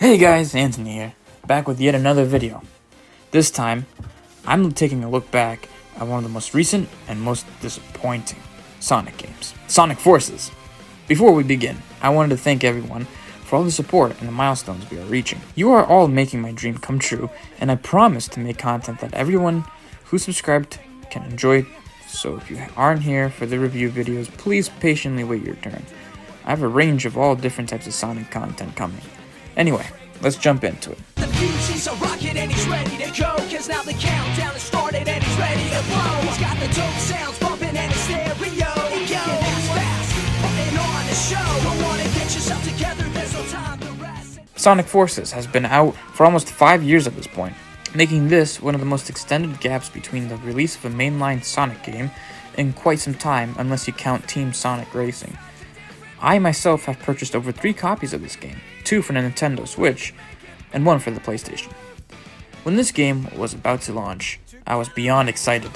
Hey guys, Anthony here, back with yet another video. This time, I'm taking a look back at one of the most recent and most disappointing Sonic games, Sonic Forces. Before we begin, I wanted to thank everyone for all the support and the milestones we are reaching. You are all making my dream come true, and I promise to make content that everyone who subscribed can enjoy. So if you aren't here for the review videos, please patiently wait your turn. I have a range of all different types of Sonic content coming. Anyway, let's jump into it. The future's a rocket and he's ready to go, cause now the countdown has started and he's ready to blow. He's got the dope sounds bumping and his stereo. Yo, fast, putting on the show. Don't wanna get yourself together, there's no time to rest. Sonic Forces has been out for almost 5 years at this point, making this one of the most extended gaps between the release of a mainline Sonic game in quite some time, unless you count Team Sonic Racing. I myself have purchased over 3 copies of this game, 2 for the Nintendo Switch, and 1 for the PlayStation. When this game was about to launch, I was beyond excited.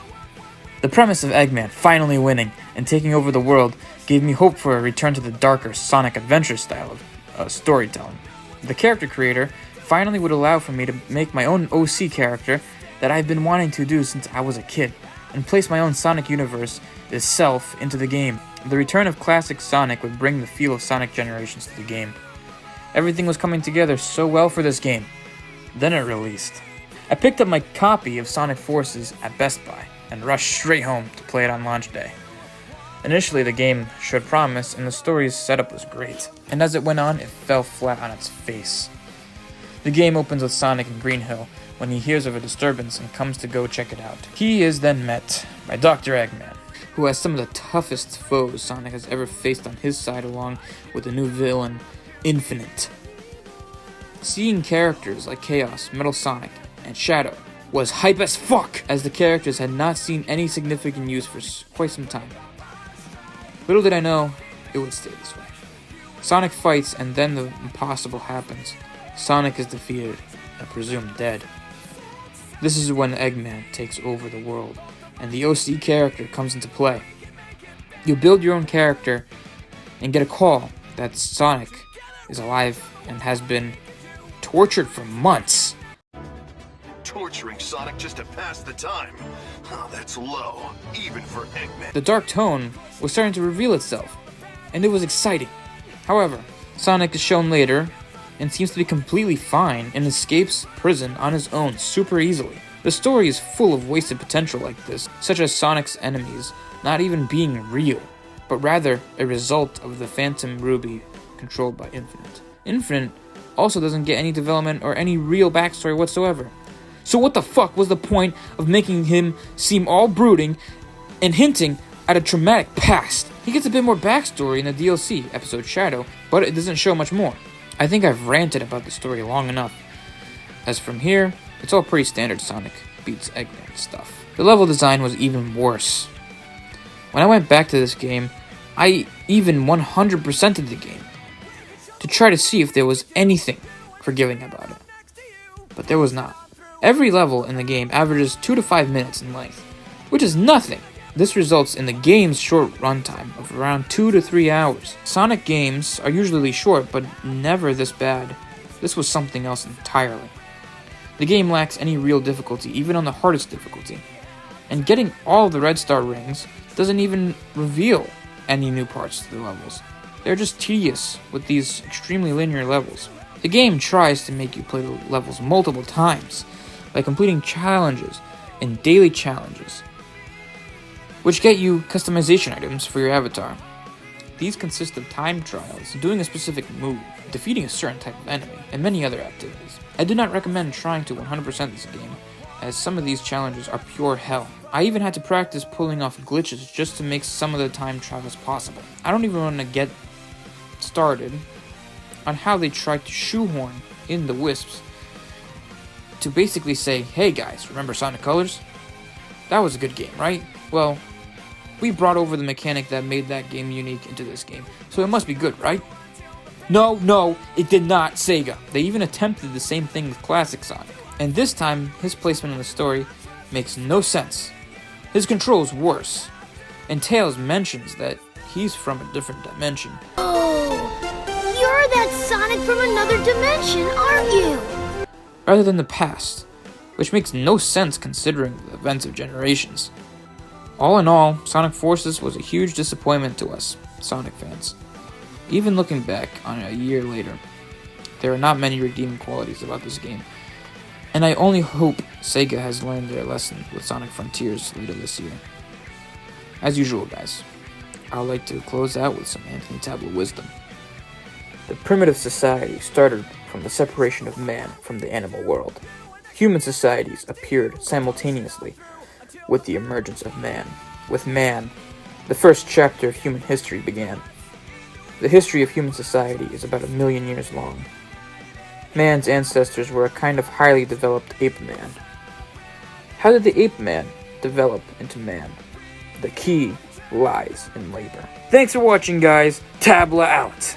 The premise of Eggman finally winning and taking over the world gave me hope for a return to the darker Sonic Adventure style of storytelling. The character creator finally would allow for me to make my own OC character that I've been wanting to do since I was a kid, and place my own Sonic universe itself into the game. The return of classic Sonic would bring the feel of Sonic Generations to the game. Everything was coming together so well for this game. Then it released. I picked up my copy of Sonic Forces at Best Buy and rushed straight home to play it on launch day. Initially, the game showed promise and the story's setup was great, and as it went on, it fell flat on its face. The game opens with Sonic in Green Hill when he hears of a disturbance and comes to go check it out. He is then met by Dr. Eggman, who has some of the toughest foes Sonic has ever faced on his side, along with the new villain, Infinite. Seeing characters like Chaos, Metal Sonic, and Shadow was hype as fuck, as the characters had not seen any significant use for quite some time. Little did I know, it would stay this way. Sonic fights, and then the impossible happens. Sonic is defeated and presumed dead. This is when Eggman takes over the world, and the OC character comes into play. You build your own character and get a call that Sonic is alive and has been tortured for months. Torturing Sonic just to pass the time. Oh, that's low, even for Eggman. The dark tone was starting to reveal itself, and it was exciting. However, Sonic is shown later and seems to be completely fine and escapes prison on his own super easily. The story is full of wasted potential like this, such as Sonic's enemies not even being real, but rather a result of the Phantom Ruby controlled by Infinite. Infinite also doesn't get any development or any real backstory whatsoever. So what the fuck was the point of making him seem all brooding and hinting at a traumatic past? He gets a bit more backstory in the DLC, episode Shadow, but it doesn't show much more. I think I've ranted about the story long enough, as from here, it's all pretty standard Sonic beats Eggman stuff. The level design was even worse. When I went back to this game, I even 100%ed the game to try to see if there was anything forgiving about it. But there was not. Every level in the game averages 2 to 5 minutes in length, which is nothing. This results in the game's short runtime of around 2 to 3 hours. Sonic games are usually short, but never this bad. This was something else entirely. The game lacks any real difficulty, even on the hardest difficulty. And getting all the Red Star rings doesn't even reveal any new parts to the levels. They're just tedious with these extremely linear levels. The game tries to make you play the levels multiple times by completing challenges and daily challenges, which get you customization items for your avatar. These consist of time trials, doing a specific move, defeating a certain type of enemy, and many other activities. I do not recommend trying to 100% this game, as some of these challenges are pure hell. I even had to practice pulling off glitches just to make some of the time trials possible. I don't even want to get started on how they tried to shoehorn in the Wisps to basically say, hey guys, remember Sonic Colors? That was a good game, right? Well, we brought over the mechanic that made that game unique into this game, so it must be good, right? No, it did not, Sega. They even attempted the same thing with classic Sonic. And this time, his placement in the story makes no sense. His control's worse. And Tails mentions that he's from a different dimension. Oh, you're that Sonic from another dimension, aren't you? rather than the past, which makes no sense considering the events of generations. All in all, Sonic Forces was a huge disappointment to us, Sonic fans. Even looking back on it a year later, there are not many redeeming qualities about this game, and I only hope Sega has learned their lesson with Sonic Frontiers later this year. As usual, guys, I would like to close out with some Anthony Tablet wisdom. The primitive society started from the separation of man from the animal world. Human societies appeared simultaneously with the emergence of man. With man, the first chapter of human history began. The history of human society is about 1 million years long. Man's ancestors were a kind of highly developed ape man. How did the ape man develop into man? The key lies in labor. Thanks for watching, guys. Tabla out!